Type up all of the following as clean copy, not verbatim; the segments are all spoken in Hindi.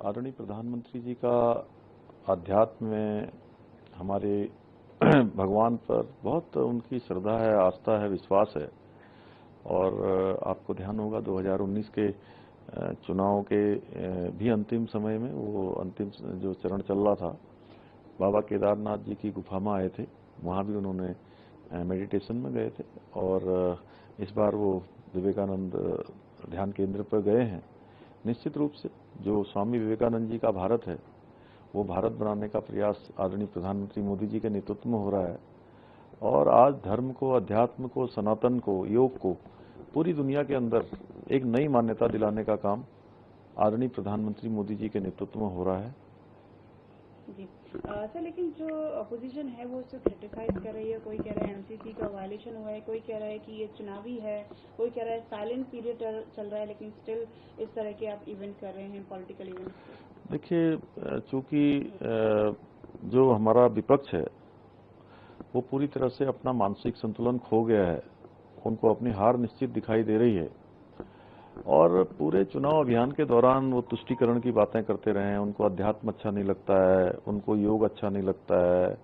आदरणीय प्रधानमंत्री जी का अध्यात्म में हमारे भगवान पर बहुत उनकी श्रद्धा है, आस्था है, विश्वास है। और आपको ध्यान होगा 2019 के चुनाव के भी अंतिम समय में वो अंतिम जो चरण चल रहा था, बाबा केदारनाथ जी की गुफा में आए थे। वहाँ भी उन्होंने मेडिटेशन में गए थे और इस बार वो विवेकानंद ध्यान केंद्र पर गए हैं। निश्चित रूप से जो स्वामी विवेकानंद जी का भारत है, वो भारत बनाने का प्रयास आदरणीय प्रधानमंत्री मोदी जी के नेतृत्व में हो रहा है। और आज धर्म को, अध्यात्म को, सनातन को, योग को पूरी दुनिया के अंदर एक नई मान्यता दिलाने का काम आदरणीय प्रधानमंत्री मोदी जी के नेतृत्व में हो रहा है। जी सर, लेकिन जो अपोजिशन है वो उसको क्रिटिसाइज कर रही है। कोई कह रहा है एमसीसी का वायलेशन हुआ है, कोई कह रहा है कि ये चुनावी है, कोई कह रहा है साइलेंट पीरियड चल रहा है, लेकिन स्टिल इस तरह के आप इवेंट कर रहे हैं, पॉलिटिकल इवेंट। देखिए, चूंकि जो हमारा विपक्ष है वो पूरी तरह से अपना मानसिक संतुलन खो गया है, उनको अपनी हार निश्चित दिखाई दे रही है। और पूरे चुनाव अभियान के दौरान वो तुष्टीकरण की बातें करते रहे हैं। उनको अध्यात्म अच्छा नहीं लगता है, उनको योग अच्छा नहीं लगता है,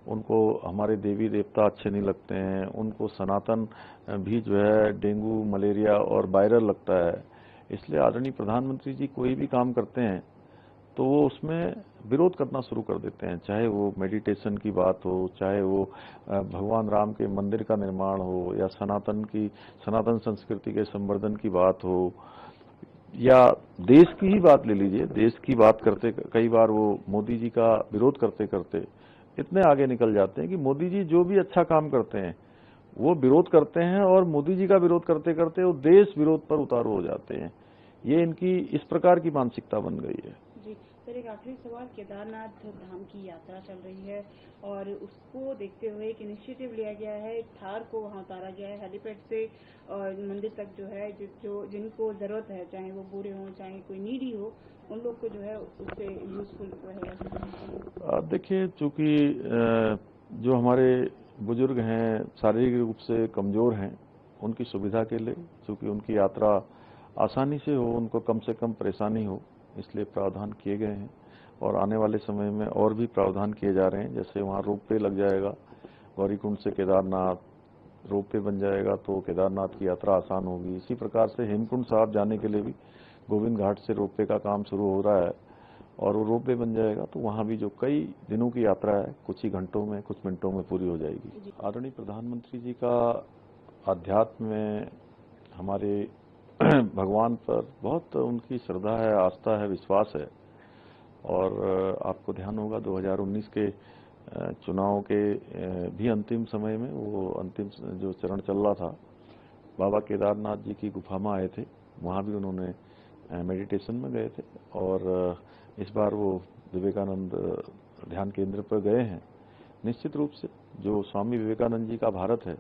उनको हमारे देवी देवता अच्छे नहीं लगते हैं, उनको सनातन भी जो है डेंगू, मलेरिया और वायरल लगता है। इसलिए आदरणीय प्रधानमंत्री जी कोई भी काम करते हैं तो वो उसमें विरोध करना शुरू कर देते हैं, चाहे वो मेडिटेशन की बात हो, चाहे वो भगवान राम के मंदिर का निर्माण हो, या सनातन संस्कृति के संवर्धन की बात हो, या देश की ही बात ले लीजिए। देश की बात करते कई बार वो मोदी जी का विरोध करते करते इतने आगे निकल जाते हैं कि मोदी जी जो भी अच्छा काम करते हैं वो विरोध करते हैं, और मोदी जी का विरोध करते करते वो देश विरोध पर उतारू हो जाते हैं। ये इनकी इस प्रकार की मानसिकता बन गई है। जी सर, एक आखिरी सवाल। केदारनाथ धाम की यात्रा चल रही है और उसको देखते हुए एक इनिशिएटिव लिया गया है, एक थार को वहाँ उतारा गया है हेलीपैड से और मंदिर तक जो है, जो जिनको ज़रूरत है, चाहे वो बूढ़े हों, चाहे कोई नीडी हो, उन लोग को जो है उससे यूजफुल रहेगा। देखिए, चूंकि जो हमारे बुजुर्ग हैं, शारीरिक रूप से कमजोर हैं, उनकी सुविधा के लिए, चूंकि उनकी यात्रा आसानी से हो, उनको कम से कम परेशानी हो, इसलिए प्रावधान किए गए हैं। और आने वाले समय में और भी प्रावधान किए जा रहे हैं। जैसे वहाँ रोपवे लग जाएगा, गौरीकुंड से केदारनाथ रोपवे बन जाएगा तो केदारनाथ की यात्रा आसान होगी। इसी प्रकार से हेमकुंड साहब जाने के लिए भी गोविंद घाट से रोपवे का काम शुरू हो रहा है, और वो रोपवे बन जाएगा तो वहाँ भी जो कई दिनों की यात्रा है कुछ ही घंटों में, कुछ मिनटों में पूरी हो जाएगी। आदरणीय प्रधानमंत्री जी का अध्यात्म में हमारे भगवान पर बहुत उनकी श्रद्धा है, आस्था है, विश्वास है। और आपको ध्यान होगा 2019 के चुनाव के भी अंतिम समय में वो अंतिम जो चरण चल रहा था, बाबा केदारनाथ जी की गुफा में आए थे। वहाँ भी उन्होंने मेडिटेशन में गए थे और इस बार वो विवेकानंद ध्यान केंद्र पर गए हैं। निश्चित रूप से जो स्वामी विवेकानंद जी का भारत है,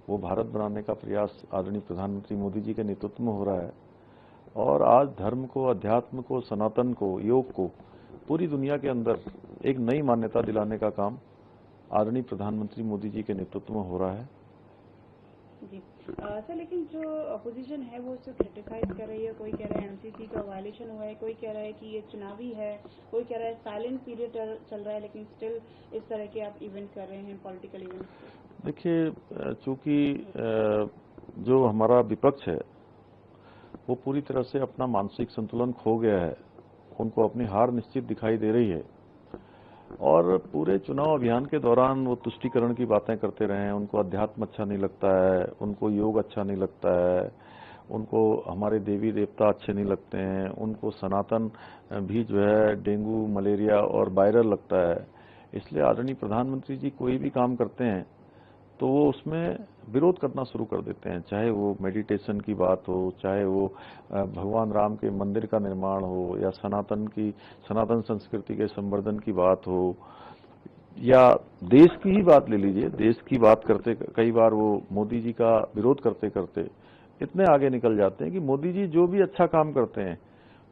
वो भारत बनाने का प्रयास आदरणीय प्रधानमंत्री मोदी जी के नेतृत्व में हो रहा है। और आज धर्म को, अध्यात्म को, सनातन को, योग को पूरी दुनिया के अंदर एक नई मान्यता दिलाने का काम आदरणीय प्रधानमंत्री मोदी जी के नेतृत्व में हो रहा है। जी सर, लेकिन जो अपोजिशन है वो उसको क्रिटिसाइज कर रही है। कोई कह रहा है एमसीसी का वायलेशन हुआ है, कोई कह रहा है कि ये चुनावी है, कोई कह रहा है साइलेंट पीरियड चल रहा है, लेकिन स्टिल इस तरह के आप इवेंट कर रहे हैं, पॉलिटिकल इवेंट। देखिए, चूंकि जो हमारा विपक्ष है वो पूरी तरह से अपना मानसिक संतुलन खो गया है, उनको अपनी हार निश्चित दिखाई दे रही है। और पूरे चुनाव अभियान के दौरान वो तुष्टीकरण की बातें करते रहे हैं। उनको अध्यात्म अच्छा नहीं लगता है, उनको योग अच्छा नहीं लगता है, उनको हमारे देवी देवता अच्छे नहीं लगते हैं, उनको सनातन भी जो है डेंगू, मलेरिया और वायरल लगता है। इसलिए आदरणीय प्रधानमंत्री जी कोई भी काम करते हैं तो वो उसमें विरोध करना शुरू कर देते हैं, चाहे वो मेडिटेशन की बात हो, चाहे वो भगवान राम के मंदिर का निर्माण हो, या सनातन संस्कृति के संवर्धन की बात हो, या देश की ही बात ले लीजिए। देश की बात करते कई बार वो मोदी जी का विरोध करते करते इतने आगे निकल जाते हैं कि मोदी जी जो भी अच्छा काम करते हैं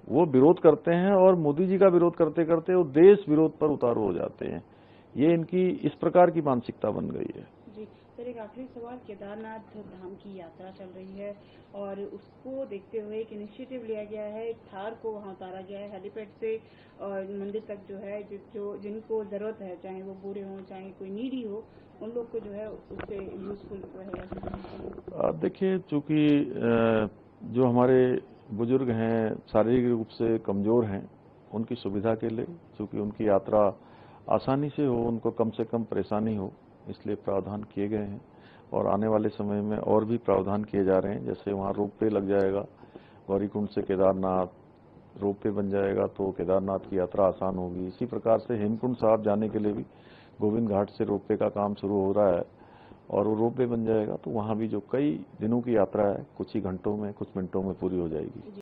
वो विरोध करते हैं, और मोदी जी का विरोध करते करते वो देश विरोध पर उतारू हो जाते हैं। ये इनकी इस प्रकार की मानसिकता बन गई है। जी सर, सर एक आखिरी सवाल, केदारनाथ धाम की यात्रा चल रही है और उसको देखते हुए एक इनिशिएटिव लिया गया है, एक थार को वहां उतारा गया है हेलीपैड से और मंदिर तक जो है जो जिनको जरूरत है, चाहे वो बूढ़े हों चाहे कोई नीडी हो, उन लोग को जो है उससे यूजफुल रहेगा। देखिए, चूंकि जो हमारे बुजुर्ग हैं, शारीरिक रूप से कमजोर हैं, उनकी सुविधा के लिए, चूंकि उनकी यात्रा आसानी से हो, उनको कम से कम परेशानी हो, इसलिए प्रावधान किए गए हैं और आने वाले समय में और भी प्रावधान किए जा रहे हैं। जैसे वहाँ रोपवे लग जाएगा, गौरीकुंड से केदारनाथ रोपवे बन जाएगा तो केदारनाथ की यात्रा आसान होगी। इसी प्रकार से हेमकुंड साहब जाने के लिए भी गोविंद घाट से रोपवे का काम शुरू हो रहा है और वो रोपवे बन जाएगा तो वहाँ भी जो कई दिनों की यात्रा है, कुछ ही घंटों में, कुछ मिनटों में पूरी हो जाएगी।